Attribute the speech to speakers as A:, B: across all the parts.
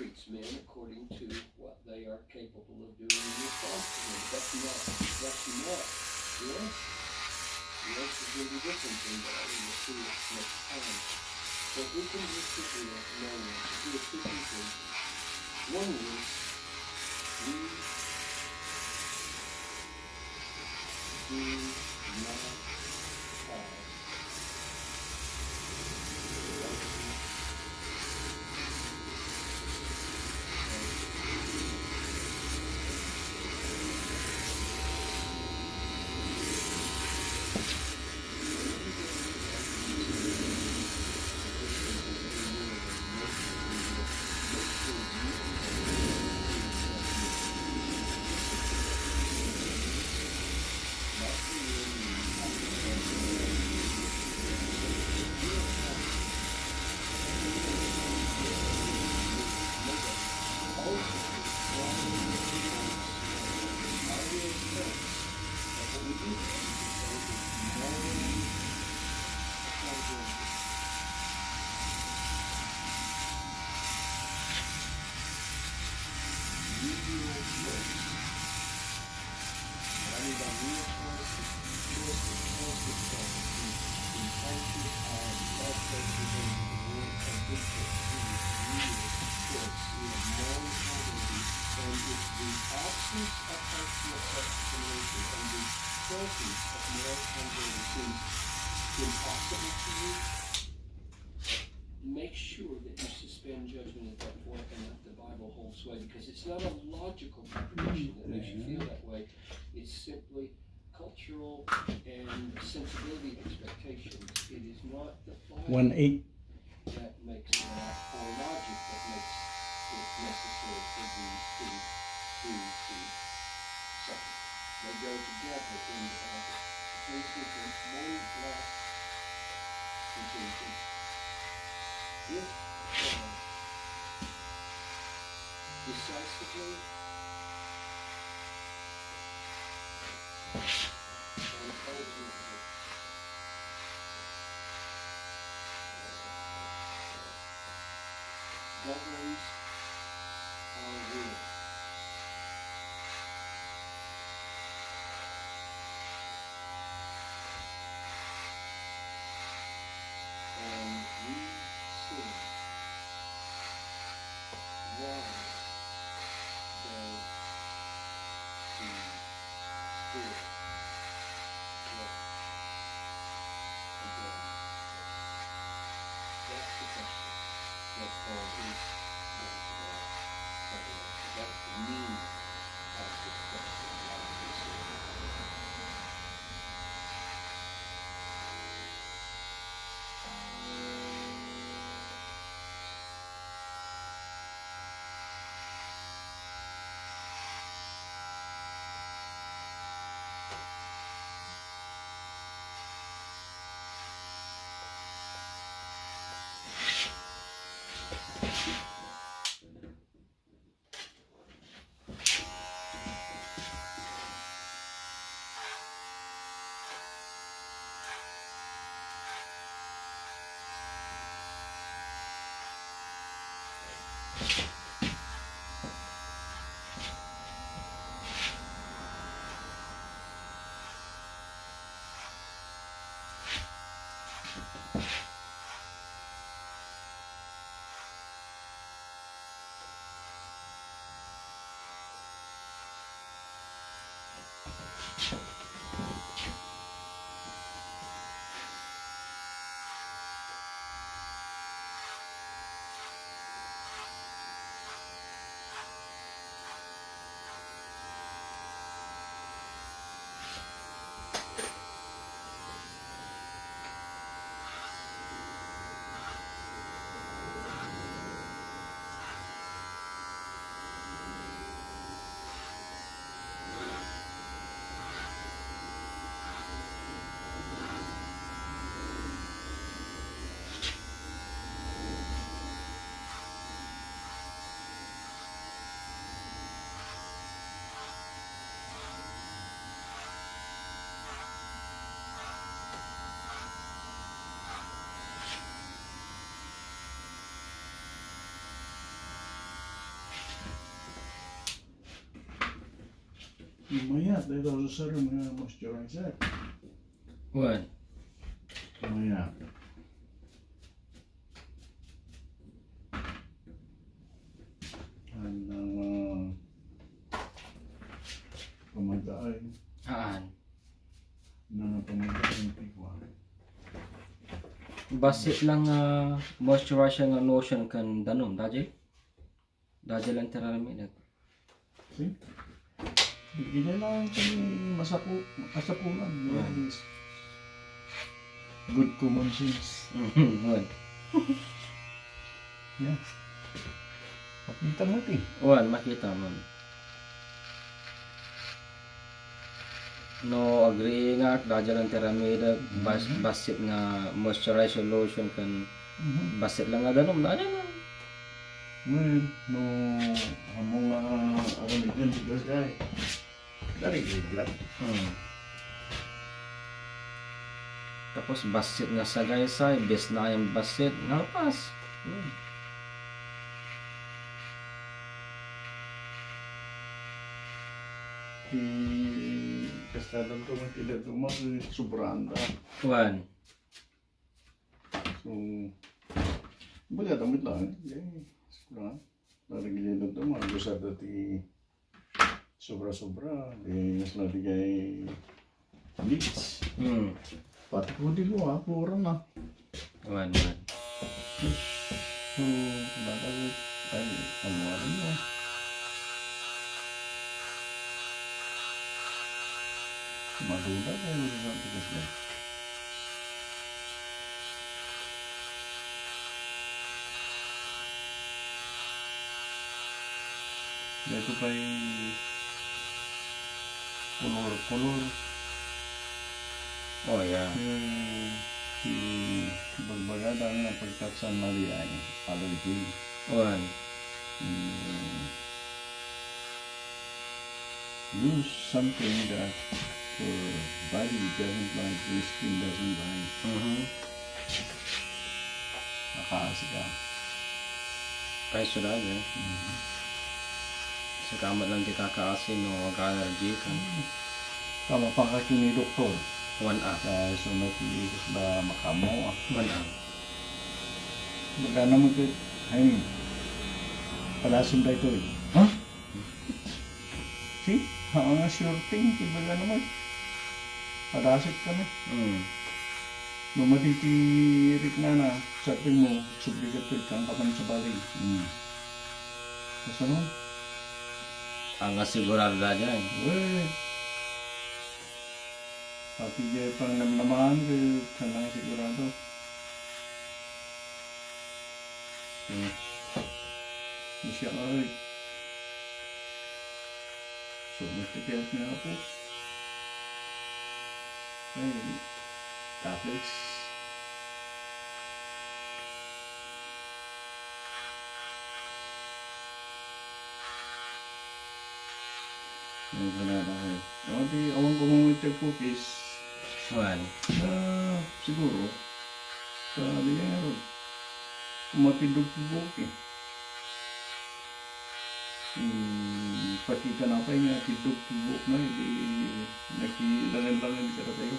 A: treats men according to what they are capable of doing in response to him. That's not. Yes? Yes, is going to be different than that. We will see it next time. But we can just sit here knowing two conclusions. One is, we do not have impossible to you, make sure that you suspend judgment at that point and let the Bible hold sway, because it's not a logical contradiction that makes you feel that way. It's simply cultural and sensibility expectations. It is not the Bible that makes that, or logic that makes it necessary for these two to suffer. They go together in the Bible. Please think of one last conclusion. If God decisively and ultimately governs our will, and we sin, why does the Spirit work again? That's the question that Paul is going to ask. That's the meaning of this question.
B: Lumayan, dahil sa sarang mga moisturizer.
A: Wan.
B: Lumayan. Ang pamagdaan
A: Aan.
B: na pamagdaan tigwa.
A: Basit lang moisturizer nga lotion kan danom, daje? Daje lang terami na.
B: See? Bigyan lang kami masapulan.
A: Mm.
B: Good common sense.
A: Wan.
B: Yeah. Pakita natin.
A: Wan, makita man. No agree nga daje lang terami na basit nga moisturizer lotion kan basit lang nga danom, daje lang.
B: Well, no, among aramigan tigas kay. Dari giglat.
A: Tapos basit nga sagaysay, bes na yung basit, ngapas.
B: Di kastadan ko man tidak rumah ke Subranda.
A: Wan.
B: So, boleh damit lang. Sekurang. Dari gilid itu mah bisa dati sobra-sobra. Di selalu kay bleach. Pati ko di luar, kurang lah.
A: Wan.
B: So, bakal ay aluarin lah. Maduda kaya urusan tugas lang. Ito pa yung color.
A: Oh ya.
B: Si Bagbagada na pagkatsan Maria ay allergy.
A: Wan.
B: Use something that your body doesn't like, your skin doesn't like. Makaasi ka.
A: Kaya sudah ya. Sekamat lang di kakaasin no mag-allergy kan.
B: Kama pa ka kini doktor.
A: Wan a.
B: Kaya sunod iikos ba makamo.
A: Wan a.
B: Baga naman ko, ay, palasin tayo ito eh. Huh? See? Nga sure thing, baga naman. Palasit ka na. Lumatitirik na sa atin mo, subligated kang kapan sa bali. Kasi naman?
A: Ang sigurado aja.
B: Weh. Pati dia pang namnaman ke kanang sigurado. Masya Allah. So, magtitiyak niya ako. Ay, tapos. Yung ganun ako. O di, awan ko mga ito cookies.
A: Wan.
B: Siguro. Sa di nga ron. Kumatidog-tibok eh. Pakita na pa nga tidog-tibok na. Di nakilangan-langan ka na tayo.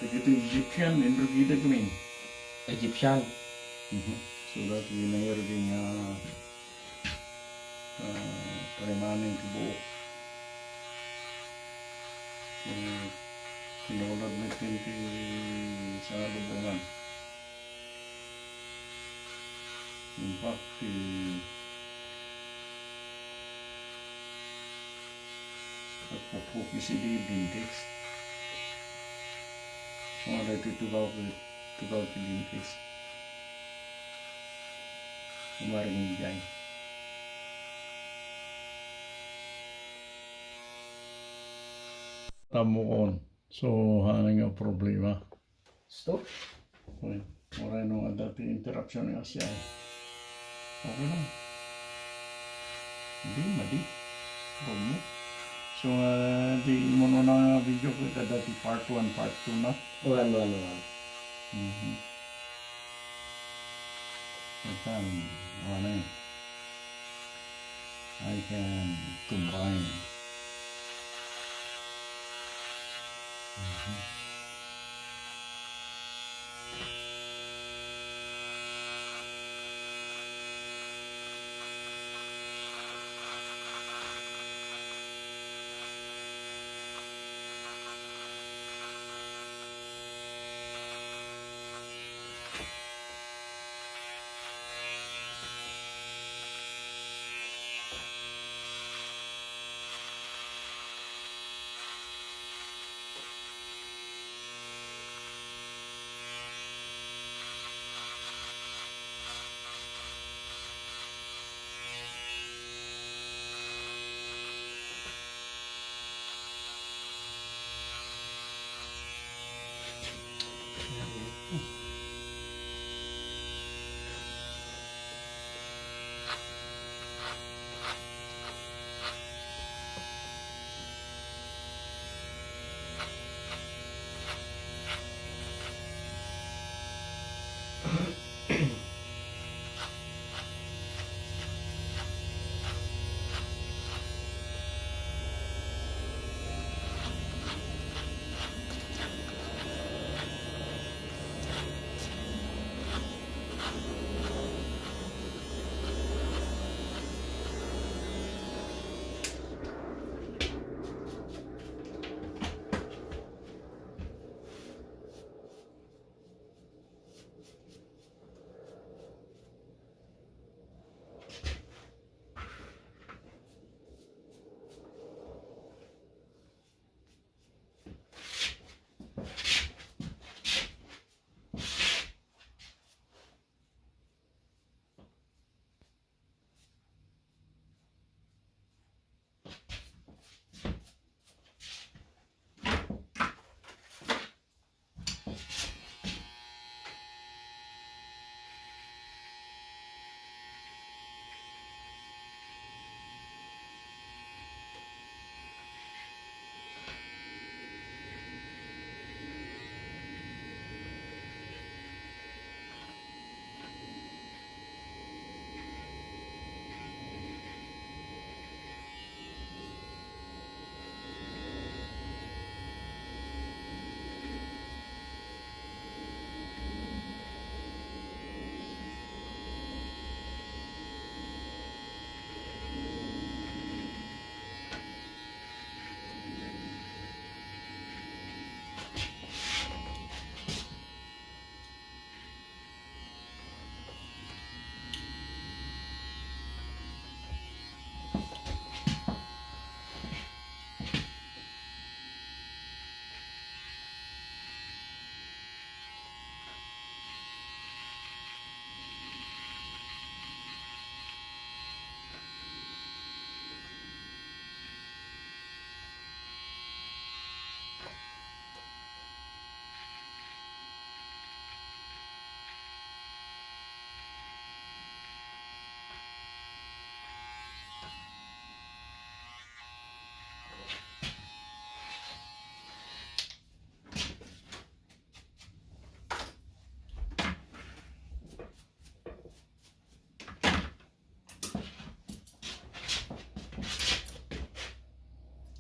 B: Ito Egyptian, Androgida kami.
A: Egyptian.
B: Surat ginayar din palimanin tibuok. Tinulad na tinti sa lubungan. In fact, nagpupuki si Dintex. Wala ito tugaw ki Dintex. Umaring dyan. Tamuon. So, hanang nga problema.
A: Stop.
B: Okay. Wala nung dati interruption nga siya. Okay lang. Madi. Huwag mo. So, di mo na video ko dati part 1, part 2 na.
A: Wan.
B: Ito, wala yun. I can combine.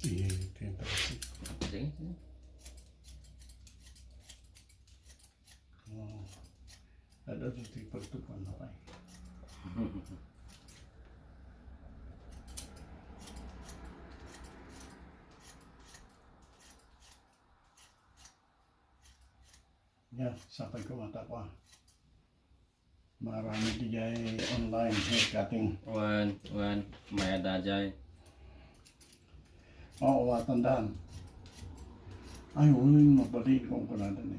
B: Iya, itu yang terasik.
C: Sige.
B: Oh, ada tuh pertukan apa? Ya, sampai ke mata ko. Marami dijay online hair cutting.
C: Wan, may adajay.
B: Oo, tandaan. Ay, uling mabalik kong kunada ni.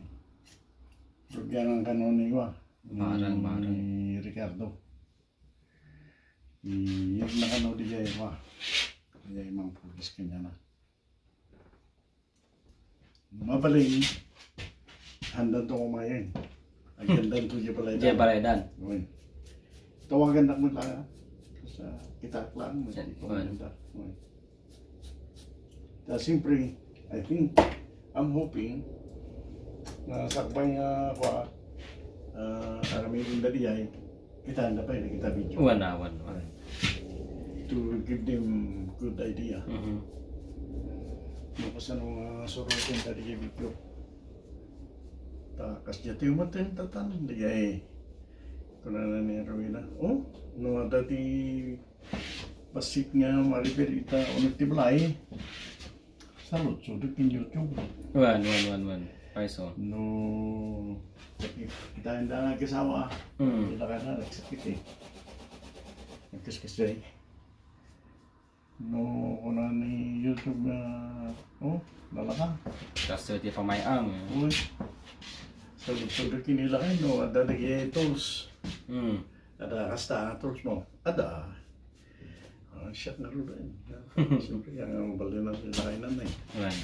B: Rugyan ang kanon ni Iwa.
C: Barang.
B: Ni Ricardo. Yung nakano dijay Iwa. Kaya imang pugis kanya na. Mabalik. Handan to kumain. Agendan to di pala
C: Jay Baledan.
B: Uy. Tawagan na mo lang. Sa kita lang.
C: Yan,
B: Maganda. Uy. Siyempre, I think, I'm hoping na sakbay nga ko kami yung dali ay kita handa pa yun, kita video.
C: Wan.
B: to give them good idea.
C: Mhm.
B: Kasi nung surutin tadi kay video. Takas jati umatin tatan digay. Kuna na ni Rowena. Oh, no dati pasik nga mariperita unit ti balay. Salut sudut in YouTube.
C: Wan. Paiso.
B: No kita handa nga kasawa. Kita kana nagsakit eh. Nagkaskas no kuna ni YouTube na oh lalaka.
C: Kaso ti pamayang.
B: Uy. Salut kinila kayo no ada lagi tools. Ada kasta tools mo. Ada. Shit na rin. Siyempre yung bali na sila kainan eh.
C: Wan.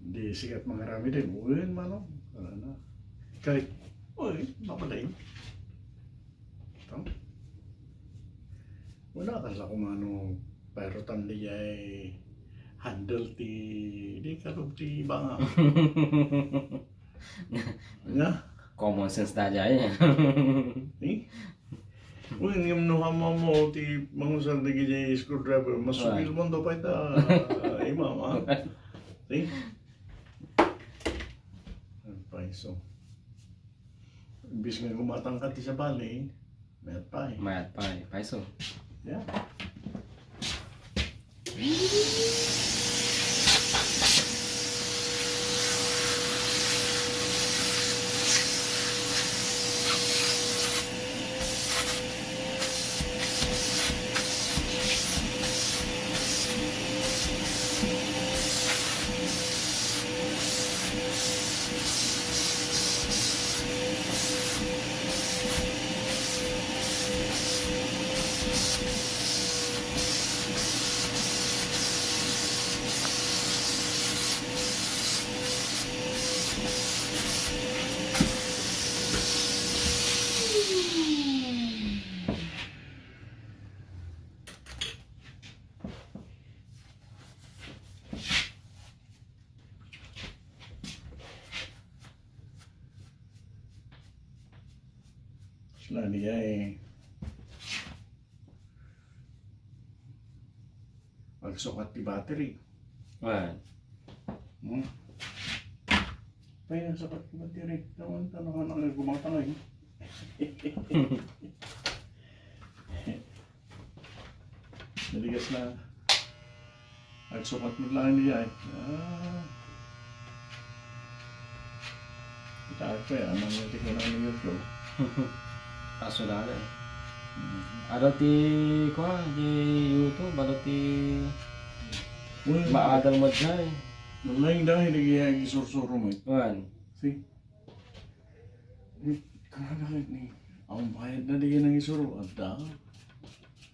B: Di sikat mga rami din. Uy, manong. Wala na. Kahit, uy, mapalay. Ito. Wala kasla kung ano, pero tandi ay handle di kalog ti banga. Nga?
C: Common sense dajay.
B: Eh? Uy, ngam no hama mo ti mangusal di gijay screwdriver. Masukil mo do pa ita. Ay, mama. See? So, bis nga gumatang ka ti sa bali, mayat pa eh.
C: Mayat pa. Paiso.
B: Yeah. Sila niya eh. Pagsukat ti battery.
C: Wan.
B: Kaya sukat ti battery. Naman tanong ka na gumatang eh. Naligas na. Nagsukat mo lang niya eh. Kita pa eh. Anong natin ko na ng YouTube.
C: Kaso dala. Ada ti di YouTube, ada ti maadal mo dyan.
B: Nalaing dahil nagiging isursuro mo eh.
C: Wan.
B: See? Kagagit ni. Ang bayad na di ng isuro. Ada.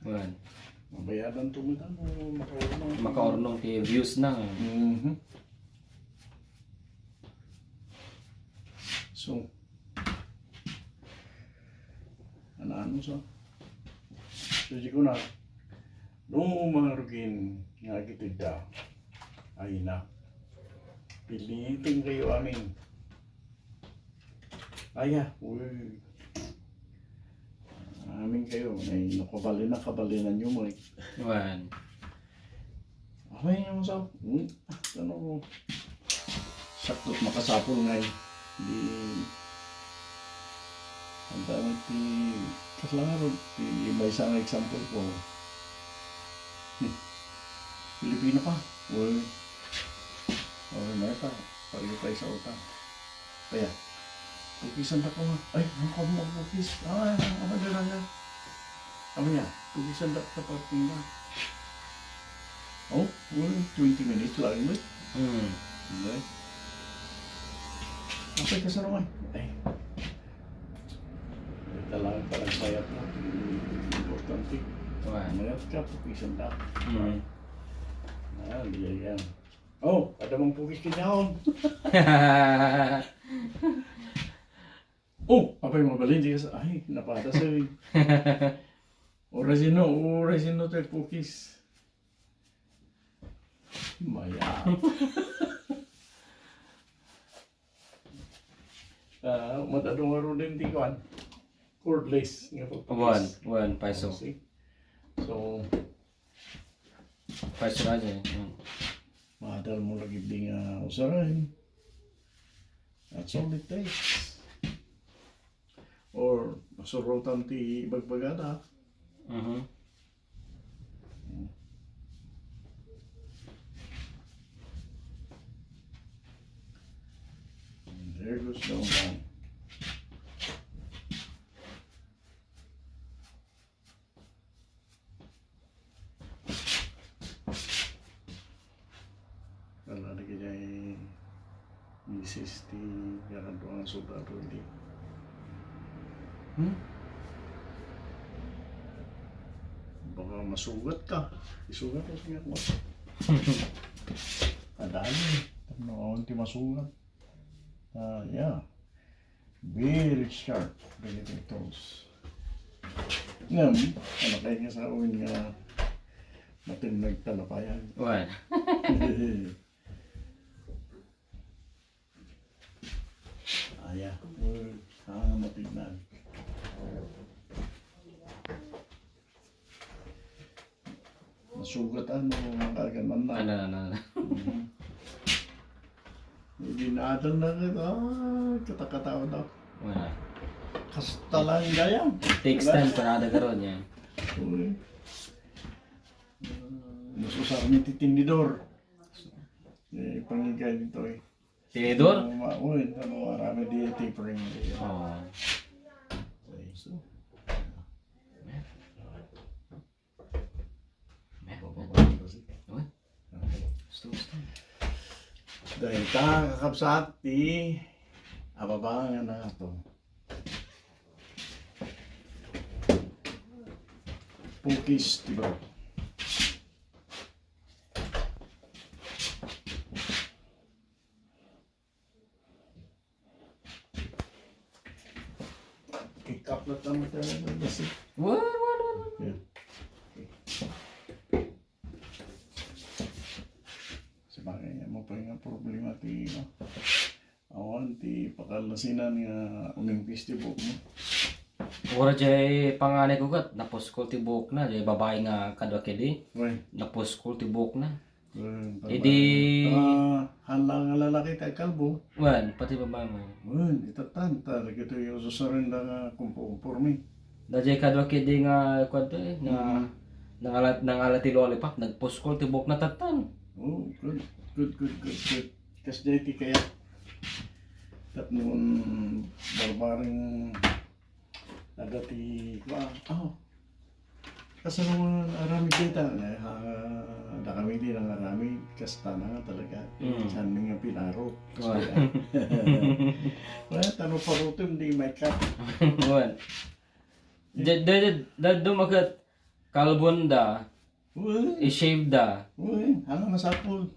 C: Wan.
B: Mabayadan tumutan o makaurong.
C: Makaornong ti views na.
B: So, ano sa? So, di ko na. Noong mga rugin nga kitida ay na. Pilitin kayo amin. Aya, uy. Amin kayo. Ay, nakabalinan nyo mo eh.
C: Wan.
B: Okay nyo sa, ano mo. Saktot makasapol nga eh. Di, ang dami ti, kaslaro, may isang example ko. Pilipino ka. Uy. Okay na ito. Pag-ipay sa utang. Kaya, pukisan na ko nga. Ay, ako mo pukis. Ay, ako na lang. Ano niya? Pukisan na sa pagpinga. Oh, 20 minutes lang mo. Okay. Kapay ka sa naman. Ay. Ito lang parang sayap na. Importante.
C: Wan.
B: Mayat ka, pukisan na. Hindi yan. Oh, ada mong pukis kinyaon. Oh, apa yung mabalin? Ay, napata sa'yo. Oras tayo pukis. Maya. Matadong aro din tikuan. Cordless.
C: Wan. Paiso.
B: See? So,
C: First raja eh.
B: mahadal mo lagi di nga usaran. That's all it takes. Or, masurutan ti bagbagada.
C: Mhm.
B: And there goes downtown. Kalau ada kejadian misis di jalan doang soldado hindi. Baka masugat ka. Isugat ka siya mo. Kadali. Ano, hindi masugat. Yeah. Very sharp. Very tools. Ngam, ano kayo nga sa uwin nga matinag talapayan.
C: Wan.
B: Aya, matignan. Masugat ano, makaganan na.
C: Ano.
B: Hindi natin na kita, katakatawa daw.
C: Wala.
B: Kasta lang gaya.
C: Takes time para ada karon yan.
B: Uy. Nasusar ni titindidor. Pangigay dito eh.
C: Tinidor?
B: Uy, marami di tapering.
C: Oh.
B: Okay, so.
C: Uy. Gusto.
B: Dahil kakakabsat di ababangan na ito. Pukis, diba? Kikaplat naman tayo ng basi.
C: What?
B: Yeah. Sabagay niya mo pa yung problema ti awan ti pakalasinan nga uning festival mo.
C: Ora jay panganay ko kat naposkol ti buhok na jay babae nga kadwa kedi
B: Uy,
C: naposkol ti buhok na.
B: Edi halang nga lalaki tayo kalbo.
C: Wan pati babae mo.
B: Uy, itatan talaga ito yung susarin na nga kumpormi.
C: Da jay kadwa kedi nga kwadto eh nga nangalat ti lollipop nagposkol ti buhok na tatan.
B: Oh, good. Kasi dahil ti kaya tatlong barbaring agati kasi naman arami kita da kami din ang arami kasta na talaga sabi nga pinaro wala tanong paruto hindi may cut
C: Wan. Dumagat kalbon da i-shave da.
B: uy ano masapul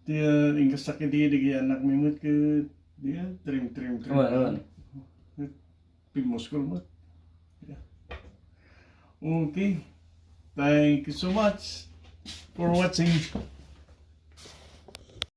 B: dia ingkas sakit dia anak mimut ke dia trim
C: Wan.
B: Pimuskul mo. Yeah. Okay. Thank you so much for watching.